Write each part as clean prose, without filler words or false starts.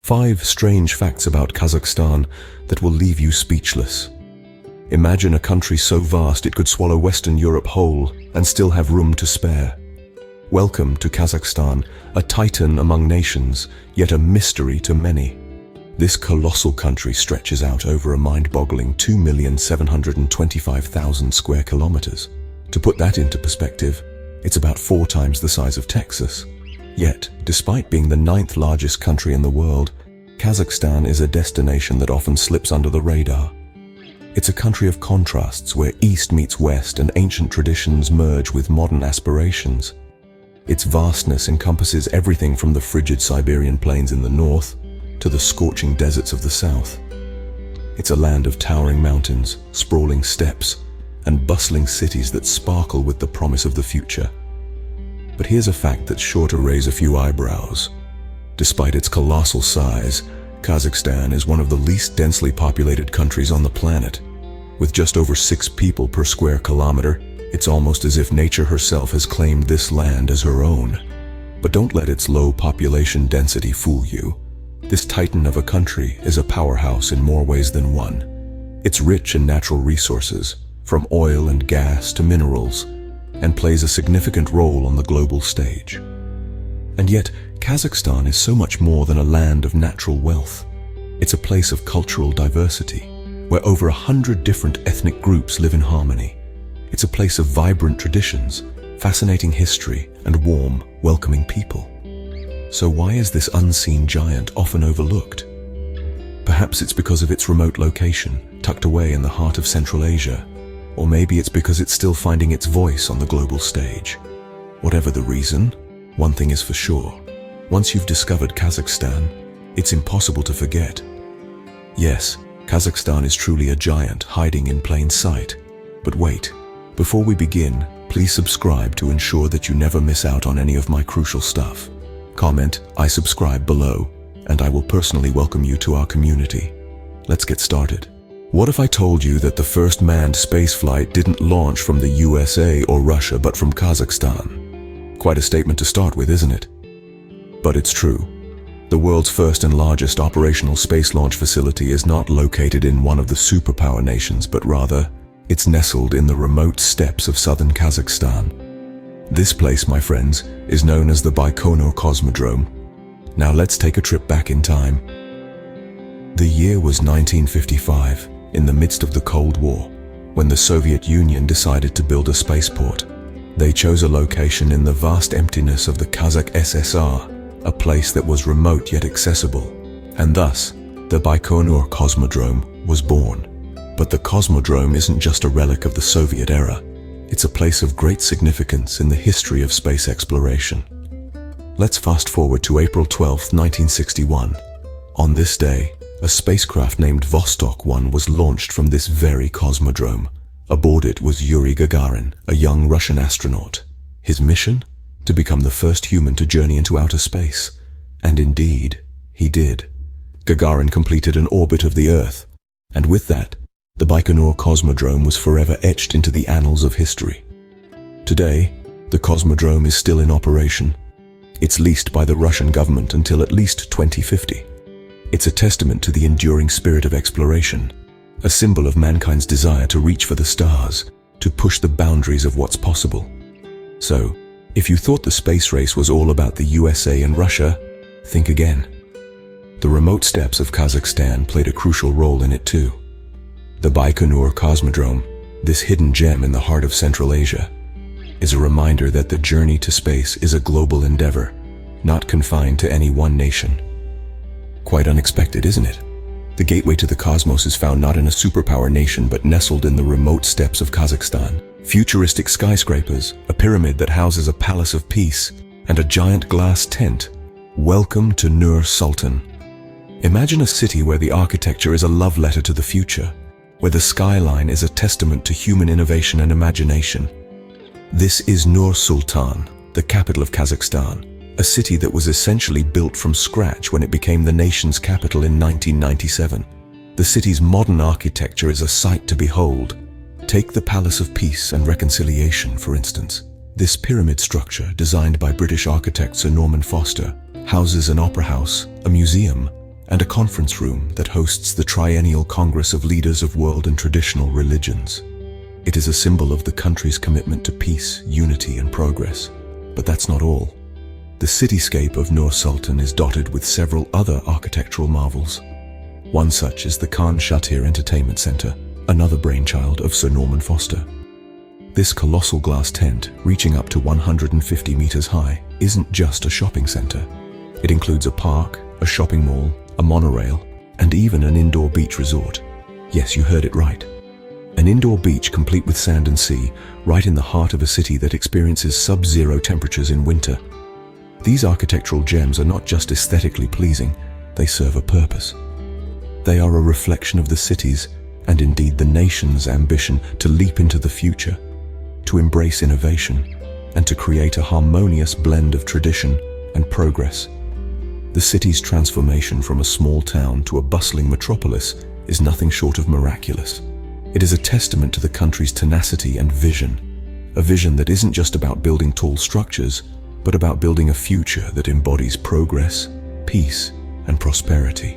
5 strange facts about Kazakhstan that will leave you speechless. Imagine a country so vast it could swallow Western Europe whole and still have room to spare. Welcome to Kazakhstan, a titan among nations, yet a mystery to many. This colossal country stretches out over a mind-boggling 2,725,000 square kilometers. To put that into perspective, it's about 4 times the size of Texas. Yet, despite being the 9th largest country in the world, Kazakhstan is a destination that often slips under the radar. It's a country of contrasts where East meets West and ancient traditions merge with modern aspirations. Its vastness encompasses everything from the frigid Siberian plains in the north to the scorching deserts of the south. It's a land of towering mountains, sprawling steppes, and bustling cities that sparkle with the promise of the future. But here's a fact that's sure to raise a few eyebrows. Despite its colossal size, Kazakhstan is one of the least densely populated countries on the planet. With just over 6 people per square kilometer, it's almost as if nature herself has claimed this land as her own. But don't let its low population density fool you. This titan of a country is a powerhouse in more ways than one. It's rich in natural resources, from oil and gas to minerals, and plays a significant role on the global stage. And yet, Kazakhstan is so much more than a land of natural wealth. It's a place of cultural diversity, where over 100 different ethnic groups live in harmony. It's a place of vibrant traditions, fascinating history, and warm, welcoming people. So why is this unseen giant often overlooked? Perhaps it's because of its remote location, tucked away in the heart of Central Asia. Or maybe it's because it's still finding its voice on the global stage. Whatever the reason, one thing is for sure. Once you've discovered Kazakhstan, it's impossible to forget. Yes, Kazakhstan is truly a giant hiding in plain sight. But wait. Before we begin, please subscribe to ensure that you never miss out on any of my crucial stuff. Comment, "I subscribe" below, and I will personally welcome you to our community. Let's get started. What if I told you that the first manned spaceflight didn't launch from the USA or Russia, but from Kazakhstan? Quite a statement to start with, isn't it? But it's true. The world's first and largest operational space launch facility is not located in one of the superpower nations, but rather, it's nestled in the remote steppes of southern Kazakhstan. This place, my friends, is known as the Baikonur Cosmodrome. Now let's take a trip back in time. The year was 1955, in the midst of the Cold War, when the Soviet Union decided to build a spaceport. They chose a location in the vast emptiness of the Kazakh SSR, a place that was remote yet accessible. And thus, the Baikonur Cosmodrome was born. But the Cosmodrome isn't just a relic of the Soviet era. It's a place of great significance in the history of space exploration. Let's fast forward to April 12, 1961. On this day, a spacecraft named Vostok 1 was launched from this very Cosmodrome. Aboard it was Yuri Gagarin, a young Russian astronaut. His mission? To become the first human to journey into outer space. And indeed, he did. Gagarin completed an orbit of the Earth, and with that, the Baikonur Cosmodrome was forever etched into the annals of history. Today, the Cosmodrome is still in operation. It's leased by the Russian government until at least 2050. It's a testament to the enduring spirit of exploration, a symbol of mankind's desire to reach for the stars, to push the boundaries of what's possible. So, if you thought the space race was all about the USA and Russia, think again. The remote steppes of Kazakhstan played a crucial role in it too. The Baikonur Cosmodrome, this hidden gem in the heart of Central Asia, is a reminder that the journey to space is a global endeavor, not confined to any one nation. Quite unexpected, isn't it? The gateway to the cosmos is found not in a superpower nation, but nestled in the remote steppes of Kazakhstan. Futuristic skyscrapers, a pyramid that houses a palace of peace, and a giant glass tent. Welcome to Nur Sultan. Imagine a city where the architecture is a love letter to the future, where the skyline is a testament to human innovation and imagination. This is Nur Sultan, the capital of Kazakhstan, a city that was essentially built from scratch when it became the nation's capital in 1997. The city's modern architecture is a sight to behold. Take the Palace of Peace and Reconciliation, for instance. This pyramid structure, designed by British architect Sir Norman Foster, houses an opera house, a museum, and a conference room that hosts the Triennial Congress of Leaders of World and Traditional Religions. It is a symbol of the country's commitment to peace, unity, and progress. But that's not all. The cityscape of Nur Sultan is dotted with several other architectural marvels. One such is the Khan Shatir Entertainment Center, another brainchild of Sir Norman Foster. This colossal glass tent, reaching up to 150 meters high, isn't just a shopping center. It includes a park, a shopping mall, a monorail, and even an indoor beach resort. Yes, you heard it right. An indoor beach complete with sand and sea, right in the heart of a city that experiences sub-zero temperatures in winter. These architectural gems are not just aesthetically pleasing, they serve a purpose. They are a reflection of the city's, and indeed the nation's, ambition to leap into the future, to embrace innovation, and to create a harmonious blend of tradition and progress. The city's transformation from a small town to a bustling metropolis is nothing short of miraculous. It is a testament to the country's tenacity and vision, a vision that isn't just about building tall structures, but about building a future that embodies progress, peace, and prosperity.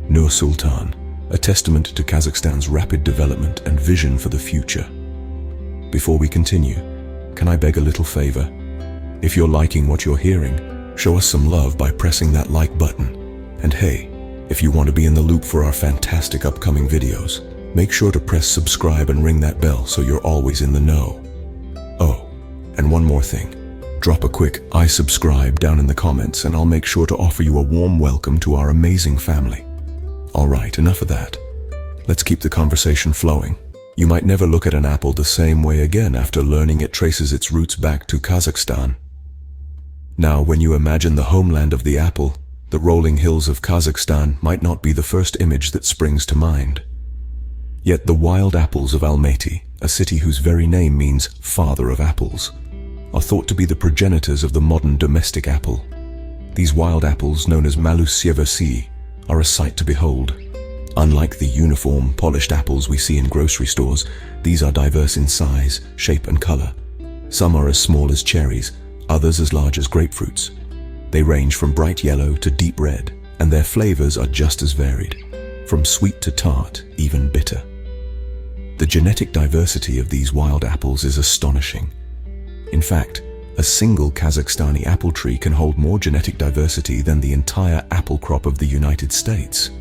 Nur Sultan, a testament to Kazakhstan's rapid development and vision for the future. Before we continue, can I beg a little favor? If you're liking what you're hearing, show us some love by pressing that like button. And hey, if you want to be in the loop for our fantastic upcoming videos, make sure to press subscribe and ring that bell so you're always in the know. Oh, and one more thing. Drop a quick "I subscribe" down in the comments and I'll make sure to offer you a warm welcome to our amazing family. Alright, enough of that. Let's keep the conversation flowing. You might never look at an apple the same way again after learning it traces its roots back to Kazakhstan. Now, when you imagine the homeland of the apple, the rolling hills of Kazakhstan might not be the first image that springs to mind. Yet the wild apples of Almaty, a city whose very name means father of apples, are thought to be the progenitors of the modern domestic apple. These wild apples, known as Malus sieversi, are a sight to behold. Unlike the uniform, polished apples we see in grocery stores, these are diverse in size, shape, and color. Some are as small as cherries, others as large as grapefruits. They range from bright yellow to deep red, and their flavors are just as varied, from sweet to tart, even bitter. The genetic diversity of these wild apples is astonishing. In fact, a single Kazakhstani apple tree can hold more genetic diversity than the entire apple crop of the United States.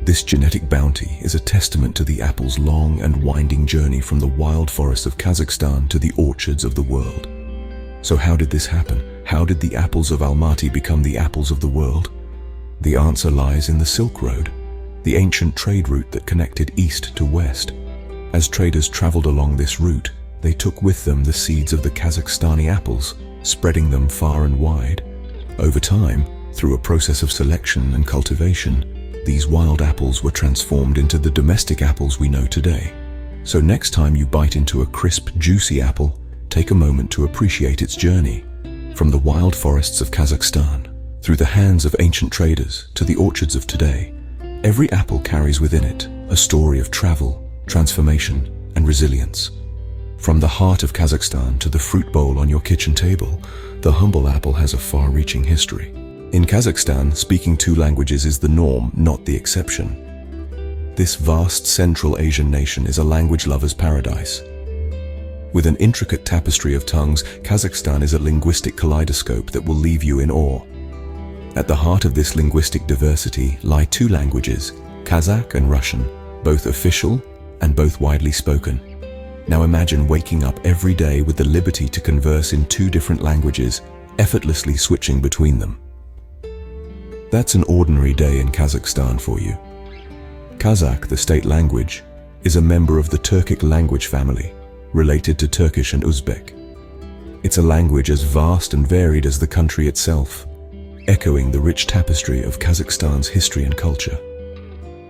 This genetic bounty is a testament to the apple's long and winding journey from the wild forests of Kazakhstan to the orchards of the world. So how did this happen? How did the apples of Almaty become the apples of the world? The answer lies in the Silk Road, the ancient trade route that connected east to west. As traders traveled along this route, they took with them the seeds of the Kazakhstani apples, spreading them far and wide. Over time, through a process of selection and cultivation, these wild apples were transformed into the domestic apples we know today. So next time you bite into a crisp, juicy apple, take a moment to appreciate its journey. From the wild forests of Kazakhstan, through the hands of ancient traders, to the orchards of today, every apple carries within it a story of travel, transformation, and resilience. From the heart of Kazakhstan to the fruit bowl on your kitchen table, the humble apple has a far-reaching history. In Kazakhstan, speaking 2 languages is the norm, not the exception. This vast Central Asian nation is a language lover's paradise. With an intricate tapestry of tongues, Kazakhstan is a linguistic kaleidoscope that will leave you in awe. At the heart of this linguistic diversity lie 2 languages, Kazakh and Russian, both official and both widely spoken. Now imagine waking up every day with the liberty to converse in 2 different languages, effortlessly switching between them. That's an ordinary day in Kazakhstan for you. Kazakh, the state language, is a member of the Turkic language family, related to Turkish and Uzbek. It's a language as vast and varied as the country itself, echoing the rich tapestry of Kazakhstan's history and culture.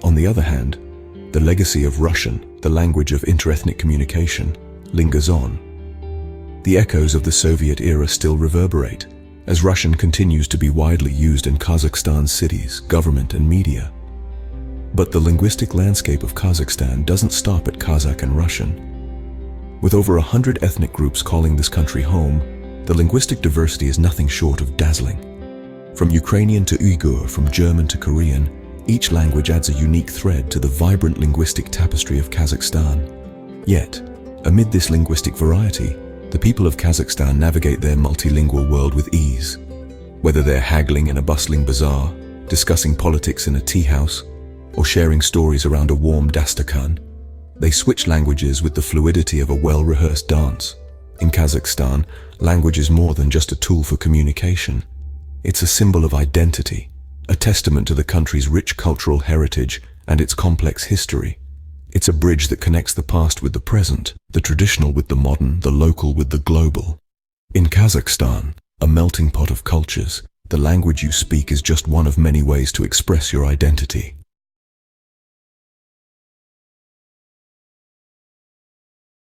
On the other hand, the legacy of Russian, the language of interethnic communication, lingers on. The echoes of the Soviet era still reverberate, as Russian continues to be widely used in Kazakhstan's cities, government, and media. But the linguistic landscape of Kazakhstan doesn't stop at Kazakh and Russian. With over 100 ethnic groups calling this country home, the linguistic diversity is nothing short of dazzling. From Ukrainian to Uyghur, from German to Korean, each language adds a unique thread to the vibrant linguistic tapestry of Kazakhstan. Yet, amid this linguistic variety, the people of Kazakhstan navigate their multilingual world with ease. Whether they're haggling in a bustling bazaar, discussing politics in a tea house, or sharing stories around a warm dastakhan, they switch languages with the fluidity of a well-rehearsed dance. In Kazakhstan, language is more than just a tool for communication. It's a symbol of identity, a testament to the country's rich cultural heritage and its complex history. It's a bridge that connects the past with the present, the traditional with the modern, the local with the global. In Kazakhstan, a melting pot of cultures, the language you speak is just one of many ways to express your identity.